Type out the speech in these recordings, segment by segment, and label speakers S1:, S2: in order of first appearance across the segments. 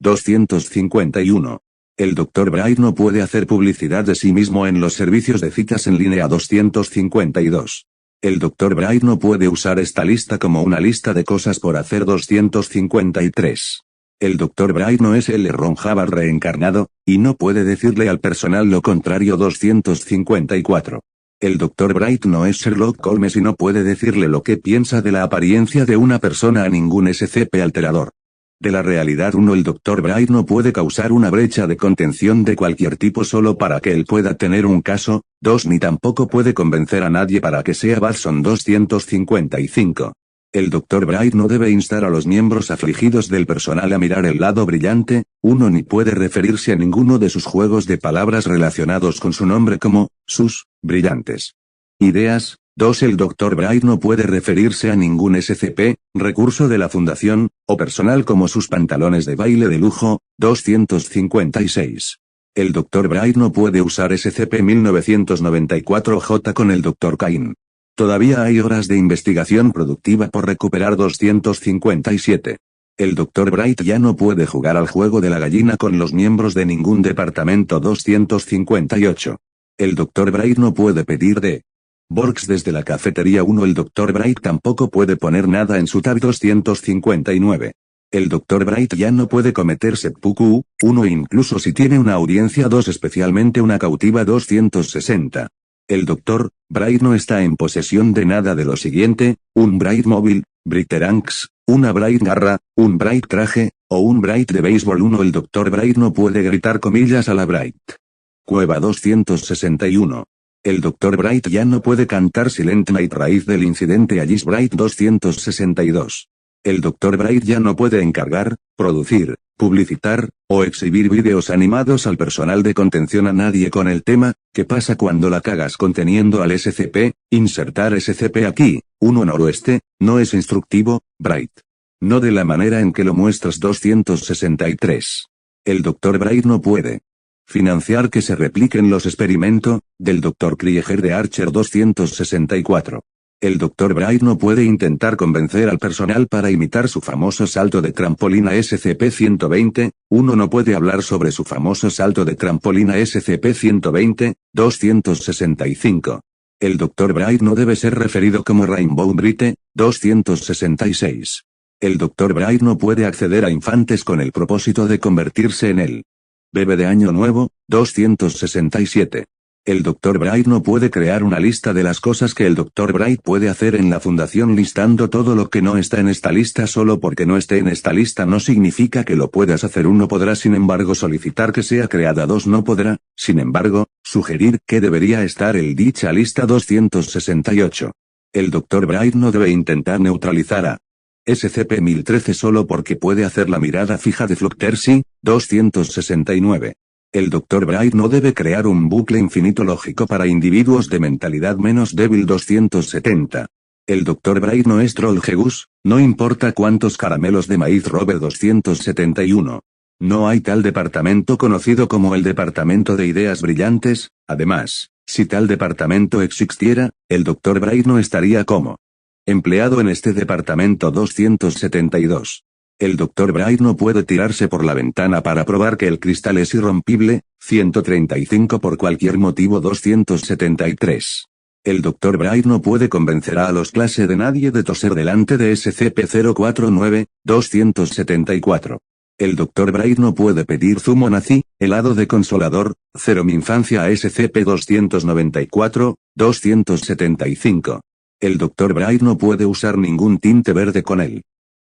S1: 251. El Dr. Bright no puede hacer publicidad de sí mismo en los servicios de citas en línea. 252. El Dr. Bright no puede usar esta lista como una lista de cosas por hacer. 253. El Dr. Bright no es el Ron Hubbard reencarnado, y no puede decirle al personal lo contrario. 254. El Dr. Bright no es Sherlock Holmes y no puede decirle lo que piensa de la apariencia de una persona a ningún SCP alterador. De la realidad 1. El Dr. Bright no puede causar una brecha de contención de cualquier tipo solo para que él pueda tener un caso. 2. Ni tampoco puede convencer a nadie para que sea Watson. 255. El Dr. Bright no debe instar a los miembros afligidos del personal a mirar el lado brillante. 1. Ni puede referirse a ninguno de sus juegos de palabras relacionados con su nombre como sus brillantes ideas. 2. El Dr. Bright no puede referirse a ningún SCP, recurso de la fundación, o personal como sus pantalones de baile de lujo. 256. El Dr. Bright no puede usar SCP-1994J con el Dr. Cain. Todavía hay horas de investigación productiva por recuperar. 257. El Dr. Bright ya no puede jugar al juego de la gallina con los miembros de ningún departamento. 258. El Dr. Bright no puede pedir de Borgs desde la cafetería. 1. El Dr. Bright tampoco puede poner nada en su tab. 259. El Dr. Bright ya no puede cometer seppuku, 1 incluso si tiene una audiencia. 2 especialmente una cautiva. 260. El Dr. Bright no está en posesión de nada de lo siguiente: un Bright móvil, Briteranx, una Bright garra, un Bright traje, o un Bright de béisbol. 1. El Dr. Bright no puede gritar comillas a la Bright Cueva. 261. El Dr. Bright ya no puede cantar Silent Night raíz del incidente Alice Bright. 262. El Dr. Bright ya no puede encargar, producir, publicitar, o exhibir vídeos animados al personal de contención a nadie con el tema, ¿qué pasa cuando la cagas conteniendo al SCP? Insertar SCP aquí. 1. Noroeste, no es instructivo, Bright. No de la manera en que lo muestras. 263. El Dr. Bright no puede financiar que se repliquen los experimentos del Dr. Krieger de Archer. 264. El Dr. Bright no puede intentar convencer al personal para imitar su famoso salto de trampolina SCP-120, 1. No puede hablar sobre su famoso salto de trampolina SCP-120, 265. El Dr. Bright no debe ser referido como Rainbow Brite, 266. El Dr. Bright no puede acceder a infantes con el propósito de convertirse en el bebé de Año Nuevo, 267. El Dr. Bright no puede crear una lista de las cosas que el Dr. Bright puede hacer en la fundación listando todo lo que no está en esta lista. Solo porque no esté en esta lista no significa que lo puedas hacer. 1. Podrá sin embargo solicitar que sea creada. 2. No podrá, sin embargo, sugerir que debería estar en dicha lista. 268. El Dr. Bright no debe intentar neutralizar a SCP-1013 solo porque puede hacer la mirada fija de Fluktersi. 269. El Dr. Bright no debe crear un bucle infinito lógico para individuos de mentalidad menos débil. 270. El Dr. Bright no es Trollgeus, no importa cuántos caramelos de maíz robe. 271. No hay tal departamento conocido como el Departamento de Ideas Brillantes. Además, si tal departamento existiera, el Dr. Bright no estaría como empleado en este departamento. 272. El Dr. Bright no puede tirarse por la ventana para probar que el cristal es irrompible. 135 por cualquier motivo. 273. El Dr. Bright no puede convencer a los clase de nadie de toser delante de SCP-049. 274. El Dr. Bright no puede pedir zumo nazi, helado de consolador, 0 mi infancia a SCP-294. 275. El Dr. Bright no puede usar ningún tinte verde con él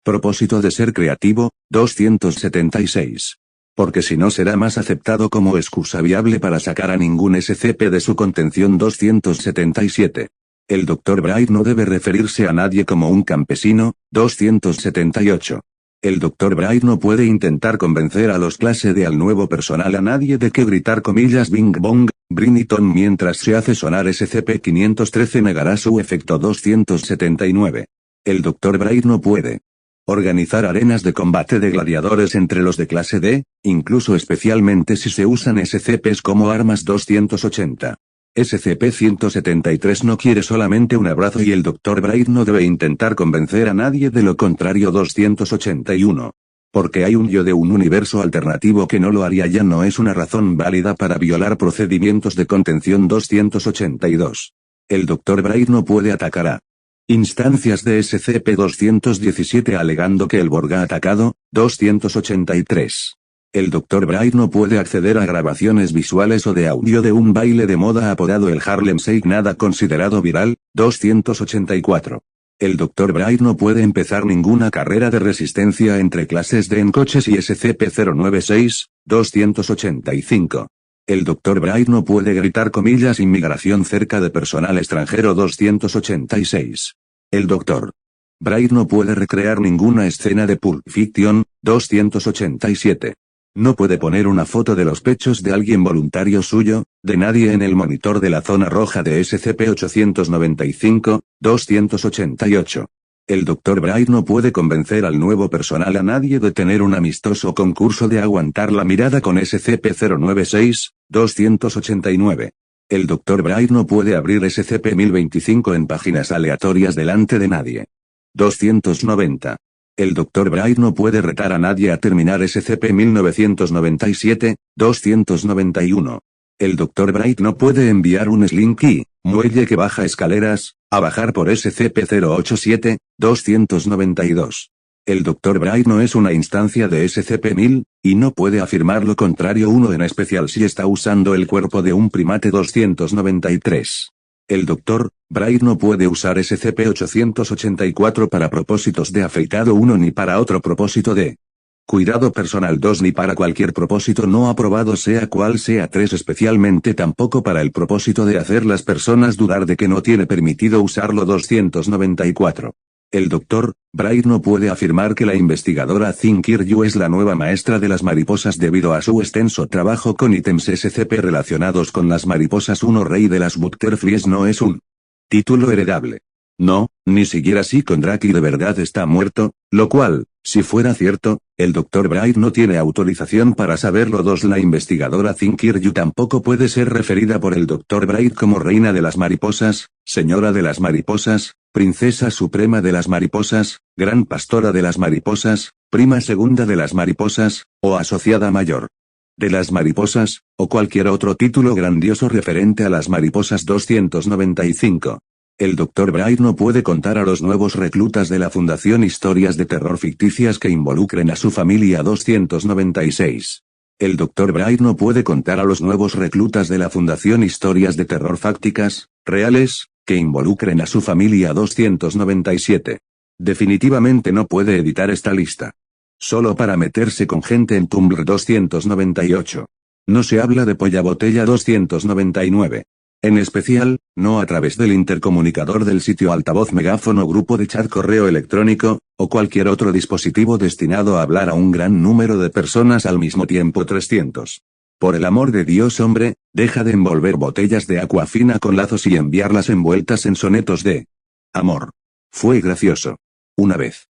S1: propósito de ser creativo. 276. Porque si no será más aceptado como excusa viable para sacar a ningún SCP de su contención. 277. El Dr. Bright no debe referirse a nadie como un campesino. 278. El Dr. Bright no puede intentar convencer a los clase de al nuevo personal a nadie de que gritar comillas Bing Bong, Briniton mientras se hace sonar SCP-513 negará su efecto. 279. El Dr. Bright no puede organizar arenas de combate de gladiadores entre los de clase D, incluso especialmente si se usan SCPs como armas. 280. SCP-173 no quiere solamente un abrazo y el Dr. Bright no debe intentar convencer a nadie de lo contrario. 281. Porque hay un yo de un universo alternativo que no lo haría ya no es una razón válida para violar procedimientos de contención 282. El Dr. Bright no puede atacar a instancias de SCP-217 alegando que el Borg ha atacado, 283. El Dr. Bright no puede acceder a grabaciones visuales o de audio de un baile de moda apodado el Harlem Shake nada considerado viral, 284. El Dr. Bright no puede empezar ninguna carrera de resistencia entre clases D en coches y SCP-096, 285. El Dr. Bright no puede gritar comillas inmigración cerca de personal extranjero 286. El Dr. Bright no puede recrear ninguna escena de Pulp Fiction, 287. No puede poner una foto de los pechos de alguien voluntario suyo, de nadie en el monitor de la zona roja de SCP-895, 288. El Dr. Bright no puede convencer al nuevo personal a nadie de tener un amistoso concurso de aguantar la mirada con SCP-096, 289. El Dr. Bright no puede abrir SCP-1025 en páginas aleatorias delante de nadie. 290. El Dr. Bright no puede retar a nadie a terminar SCP-1997, 291. El Dr. Bright no puede enviar un Slinky, muelle que baja escaleras, a bajar por SCP-087, 292. El Dr. Bright no es una instancia de SCP-1000, y no puede afirmar lo contrario uno en especial si está usando el cuerpo de un primate 293. El Dr. Bright no puede usar SCP-884 para propósitos de afeitado 1 ni para otro propósito de cuidado personal 2 ni para cualquier propósito no aprobado sea cual sea 3 especialmente tampoco para el propósito de hacer las personas dudar de que no tiene permitido usarlo 294. El Dr. Bright no puede afirmar que la investigadora Thing Kiryu es la nueva maestra de las mariposas debido a su extenso trabajo con ítems SCP relacionados con las mariposas 1 Rey de las Butterflies no es un título heredable. No, ni siquiera si Kondraki de verdad está muerto, lo cual, si fuera cierto, el Dr. Bright no tiene autorización para saberlo. 2 La investigadora Thing Kiryu tampoco puede ser referida por el Dr. Bright como reina de las mariposas, señora de las mariposas, princesa suprema de las mariposas, gran pastora de las mariposas, prima segunda de las mariposas, o asociada mayor de las mariposas, o cualquier otro título grandioso referente a las mariposas 295. El Dr. Bright no puede contar a los nuevos reclutas de la Fundación historias de terror ficticias que involucren a su familia 296. El Dr. Bright no puede contar a los nuevos reclutas de la Fundación historias de terror fácticas, reales, que involucren a su familia 297. Definitivamente no puede editar esta lista. Solo para meterse con gente en Tumblr 298. No se habla de polla botella 299. En especial, no a través del intercomunicador del sitio altavoz megáfono grupo de chat correo electrónico, o cualquier otro dispositivo destinado a hablar a un gran número de personas al mismo tiempo 300. Por el amor de Dios hombre, deja de envolver botellas de agua fina con lazos y enviarlas envueltas en sonetos de amor. Fue gracioso. Una vez.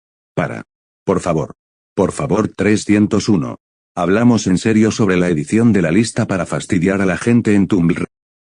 S1: Por favor. Por favor 301. Hablamos en serio sobre la edición de la lista para fastidiar a la gente en Tumblr.